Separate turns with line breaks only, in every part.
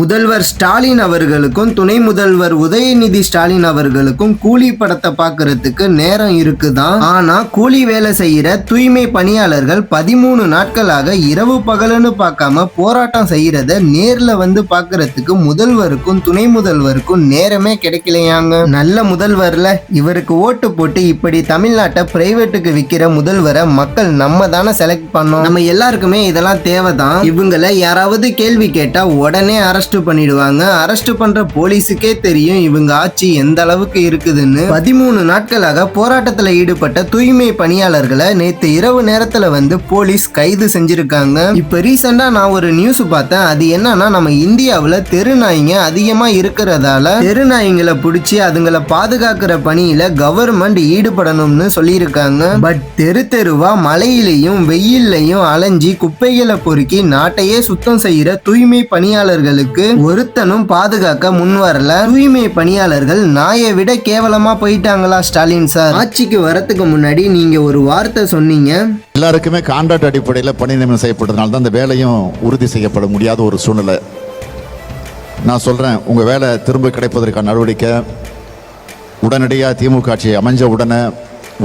முதல்வர் ஸ்டாலின் அவர்களுக்கும் துணை முதல்வர் உதயநிதி ஸ்டாலின் அவர்களுக்கும் கூலி படத்தை பார்க்கறதுக்கு நேரம் இருக்குதான். ஆனா கூலி வேலை செய்யற தூய்மை பணியாளர்கள் 13 நாட்களாக இரவு பகலுன்னு பார்க்காம போராட்டம் செய்யறத நேர்ல வந்து பார்க்கறதுக்கு முதல்வருக்கும் துணை முதல்வருக்கும் நேரமே கிடைக்கலையாங்க. நல்ல முதல்வர்ல இவருக்கு ஓட்டு போட்டு இப்படி தமிழ்நாட்டை பிரைவேட்டுக்கு விற்கிற முதல்வரை மக்கள் நம்ம தானே செலக்ட் பண்ணோம். நம்ம எல்லாருக்குமே இதெல்லாம் தேவைதான். இவங்களை யாராவது கேள்வி கேட்டா உடனே அரெஸ்ட் பண்ணிடுவாங்க. அரெஸ்ட் பண்ற போலீஸுக்கே தெரியும் இவங்க ஆட்சி எந்த அளவுக்கு இருக்குதுன்னு. 13 நாட்களாக போராட்டத்துல ஈடுபட்ட தூய்மை பணியாளர்களை நேத்து இரவு நேரத்துல வந்து போலீஸ் கைது செஞ்சிருக்காங்க. இப்ப ரீசெண்டா நான் ஒரு நியூஸ் பார்த்தேன். அது என்னன்னா, நம்ம இந்தியாவுல தெரு நாய்ங்க அதிகமா இருக்கிறதால தெரு நாய்ங்களை பிடிச்சி அதுங்களை பாதுகாக்கிற பணியில கவர்மெண்ட் ஈடுபடணும்னு சொல்லியிருக்காங்க. பட் தெரு தெருவா மழையிலையும் வெயில்லையும் அலைஞ்சி குப்பைகளை பொறுக்கி நாட்டையே சுத்தம் செய்யற தூய்மை பணியாளர்களுக்கு ஒருத்தனும் பாதுகாக்க முன் வரல. தூய்மை பணியாளர்கள் நாயை விட கேவலமா போயிட்டாங்களா ஸ்டாலின் சார்? ஆட்சிக்கு வரத்துக்கு முன்னாடி நீங்க ஒரு வார்த்தை சொன்னீங்க,
எல்லாருக்குமே கான்ட்ராக்ட் அடிப்படையில் பணி நியமனம் செய்யப்பட்டதுனால தான் இந்த வேலையும் உறுதி செய்யப்பட முடியாத ஒரு சூழ்நிலை. நான் சொல்றேன், உங்க வேலை திரும்ப கிடைப்பதற்கான நடவடிக்கை உடனடியாக திமுக ஆட்சி அமைஞ்ச உடனே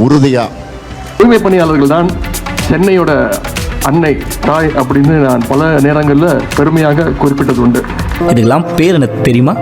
உறுதியா.
தூய்மை பணியாளர்கள் தான் சென்னையோட அன்னை தாய் அப்படின்னு நான் பல நேரங்களில் பெருமையாக குறிப்பிட்டது உண்டு.
இதுக்கெல்லாம் பேர் எனக்கு தெரியுமா?